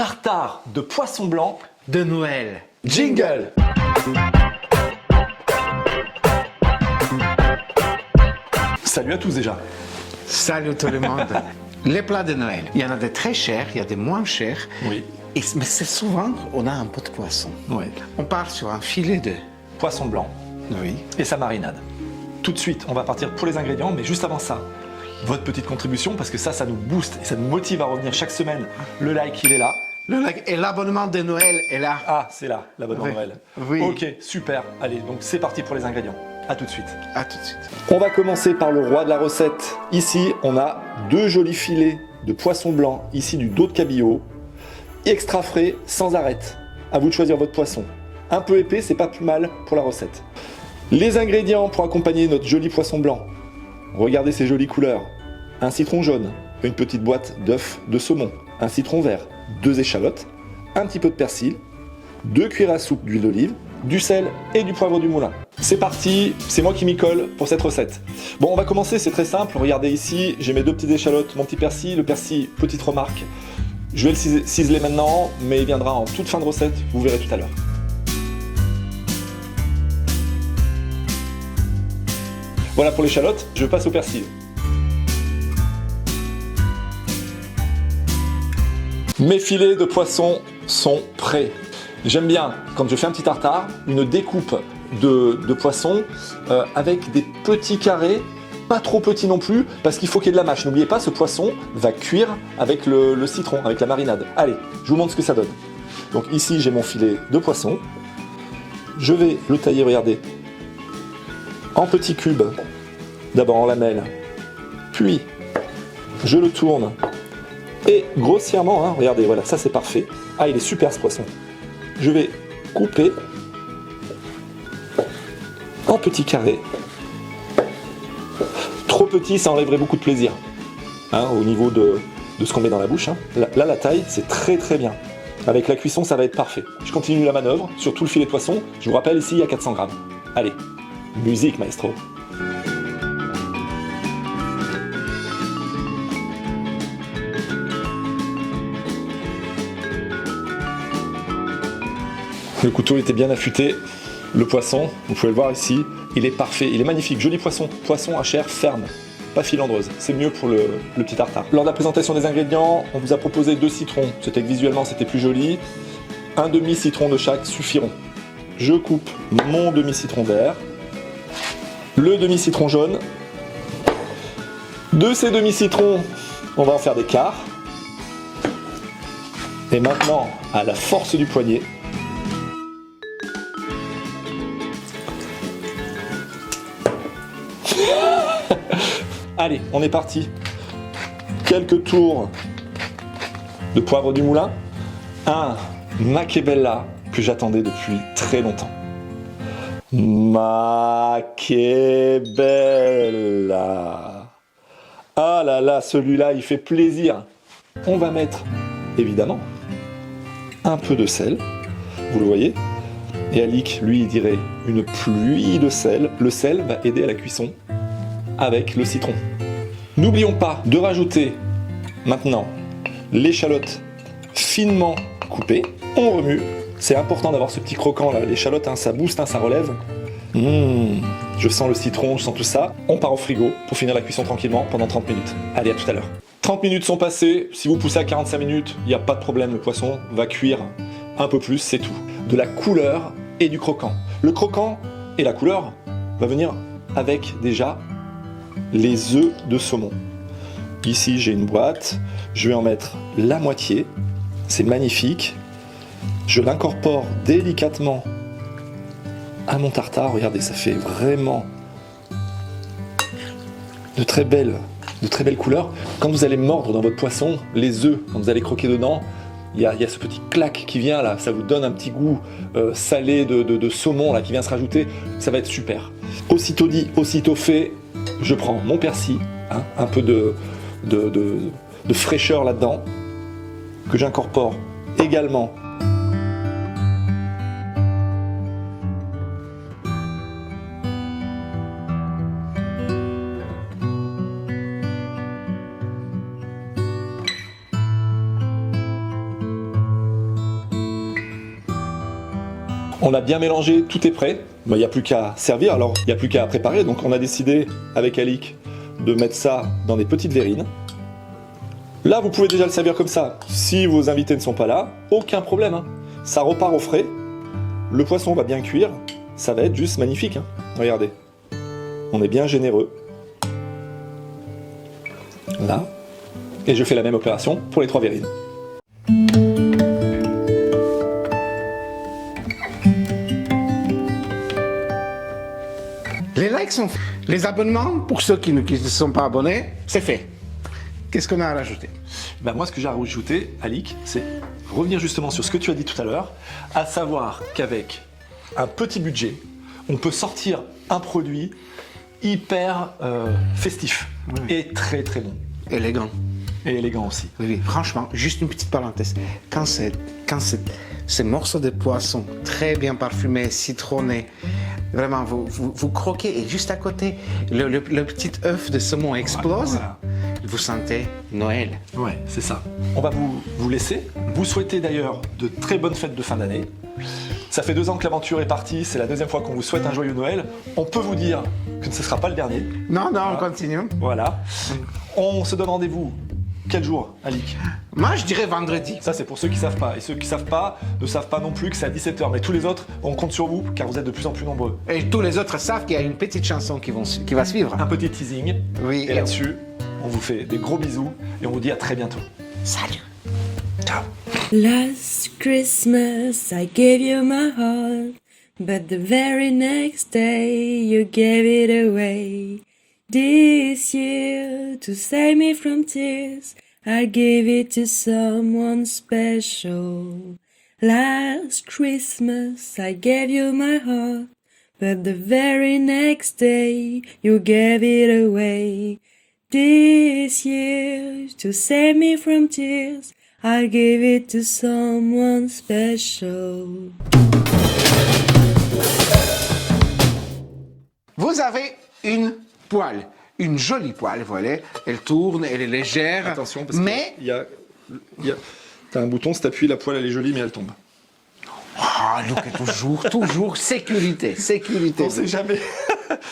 tartare de poisson blanc de Noël. Jingle. Salut à tous déjà. Salut tout le monde. Les plats de Noël, il y en a des très chers, il y a des moins chers. Oui. Mais c'est souvent, on a un peu de poisson. Oui. On part sur un filet de... Poisson blanc Oui. et sa marinade. Tout de suite, on va partir pour les ingrédients, mais juste avant ça, votre petite contribution, parce que ça nous booste et ça nous motive à revenir chaque semaine. Le like, il est là. Et l'abonnement de Noël est là. Ah, c'est là, l'abonnement Oui. Noël. Oui. Ok, super. Allez, donc c'est parti pour les ingrédients. À tout de suite. À tout de suite. On va commencer par le roi de la recette. Ici, on a 2 jolis filets de poisson blanc, ici du dos de cabillaud, extra frais, sans arête. À vous de choisir votre poisson. Un peu épais, c'est pas plus mal pour la recette. Les ingrédients pour accompagner notre joli poisson blanc. Regardez ces jolies couleurs. Un citron jaune, une petite boîte d'œufs de saumon, un citron vert, 2 échalotes, un petit peu de persil, 2 cuillères à soupe d'huile d'olive, du sel et du poivre du moulin. C'est parti, c'est moi qui m'y colle pour cette recette. Bon, on va commencer, c'est très simple. Regardez ici, j'ai mes 2 petites échalotes, mon petit persil. Le persil, petite remarque, je vais le ciseler maintenant, mais il viendra en toute fin de recette, vous verrez tout à l'heure. Voilà pour l'échalote, je passe au persil. Mes filets de poisson sont prêts. J'aime bien, quand je fais un petit tartare, une découpe de poisson avec des petits carrés, pas trop petits non plus, parce qu'il faut qu'il y ait de la mâche. N'oubliez pas, ce poisson va cuire avec le citron, avec la marinade. Allez, je vous montre ce que ça donne. Donc ici, j'ai mon filet de poisson. Je vais le tailler, regardez, en petits cubes, d'abord en lamelles, puis je le tourne et grossièrement, hein, regardez, voilà, ça c'est parfait. Ah, il est super ce poisson. Je vais couper en petits carrés. Trop petit, ça enlèverait beaucoup de plaisir, hein, au niveau de ce qu'on met dans la bouche. Hein. Là, la taille, c'est très très bien. Avec la cuisson, ça va être parfait. Je continue la manœuvre sur tout le filet de poisson. Je vous rappelle, ici, il y a 400 grammes. Allez, musique, maestro. Le couteau était bien affûté. Le poisson, vous pouvez le voir ici, il est parfait, il est magnifique. Joli poisson, poisson à chair ferme, pas filandreuse. C'est mieux pour le petit tartare. Lors de la présentation des ingrédients, on vous a proposé 2 citrons. C'était que visuellement, c'était plus joli. Un demi-citron de chaque suffiront. Je coupe mon demi-citron vert, le demi-citron jaune. De ces demi-citrons, on va en faire des quarts. Et maintenant, à la force du poignet, allez, on est parti. Quelques tours de poivre du moulin. Un Macchebella que j'attendais depuis très longtemps. Macchebella. Ah là là, celui-là, il fait plaisir. On va mettre, évidemment, un peu de sel. Vous le voyez. Et Alix, lui, il dirait une pluie de sel. Le sel va aider à la cuisson avec le citron. N'oublions pas de rajouter maintenant l'échalote finement coupée. On remue. C'est important d'avoir ce petit croquant là. L'échalote, hein, ça booste, hein, ça relève. Je sens le citron, je sens tout ça. On part au frigo pour finir la cuisson tranquillement pendant 30 minutes. Allez, à tout à l'heure. 30 minutes sont passées. Si vous poussez à 45 minutes, il n'y a pas de problème. Le poisson va cuire un peu plus, c'est tout. De la couleur et du croquant. Le croquant et la couleur va venir avec déjà les œufs de saumon. Ici, j'ai une boîte. Je vais en mettre la moitié. C'est magnifique. Je l'incorpore délicatement à mon tartare. Regardez, ça fait vraiment de très belles couleurs. Quand vous allez mordre dans votre poisson, les œufs, quand vous allez croquer dedans, il y a ce petit claque qui vient là. Ça vous donne un petit goût salé de saumon là, qui vient se rajouter. Ça va être super. Aussitôt dit, aussitôt fait, je prends mon persil, hein, un peu de fraîcheur là-dedans, que j'incorpore également On a bien mélangé, tout est prêt. Il n'y a plus qu'à servir, alors il n'y a plus qu'à préparer. Donc on a décidé avec Alix de mettre ça dans des petites verrines. Là, vous pouvez déjà le servir comme ça. Si vos invités ne sont pas là, aucun problème, hein. Ça repart au frais. Le poisson va bien cuire. Ça va être juste magnifique, hein. Regardez. On est bien généreux. Là. Et je fais la même opération pour les 3 verrines. Les likes sont faits. Les abonnements, pour ceux qui ne sont pas abonnés, c'est fait. Qu'est-ce qu'on a à rajouter? Ben moi, ce que j'ai à rajouter, Alix, c'est revenir justement sur ce que tu as dit tout à l'heure, à savoir qu'avec un petit budget, on peut sortir un produit hyper festif et très très bon. Élégant. Et élégant aussi. Oui, oui, franchement, juste une petite parenthèse. Quand ces morceaux de poisson très bien parfumés, citronnés, vraiment, vous croquez et juste à côté, le petit œuf de saumon explose, Voilà. vous sentez Noël. Ouais, c'est ça. On va vous laisser. Vous souhaitez d'ailleurs de très bonnes fêtes de fin d'année. Ça fait 2 ans que l'aventure est partie, c'est la 2e fois qu'on vous souhaite un joyeux Noël. On peut vous dire que ce ne sera pas le dernier. Non, on continue. Voilà. On se donne rendez-vous. Quel jour, Alix? Moi, je dirais vendredi. Ça, c'est pour ceux qui savent pas. Et ceux qui savent pas ne savent pas non plus que c'est à 17h. Mais tous les autres, on compte sur vous, car vous êtes de plus en plus nombreux. Et tous les autres savent qu'il y a une petite chanson qui va suivre. Un petit teasing. Oui. Et là-dessus, on vous fait des gros bisous et on vous dit à très bientôt. Salut. Ciao. Last Christmas I gave you my heart, but the very next day you gave it away. This year, to save me from tears, I gave it to someone special. Last Christmas I gave you my heart, but the very next day you gave it away. This year, to save me from tears, I gave it to someone special. Vous avez une poêle, une jolie poêle, voilà. Elle tourne, elle est légère. Attention, parce mais qu'il y a... T'as un bouton, si t'appuies, la poêle elle est jolie, mais elle tombe. ah, donc toujours sécurité. On sait jamais.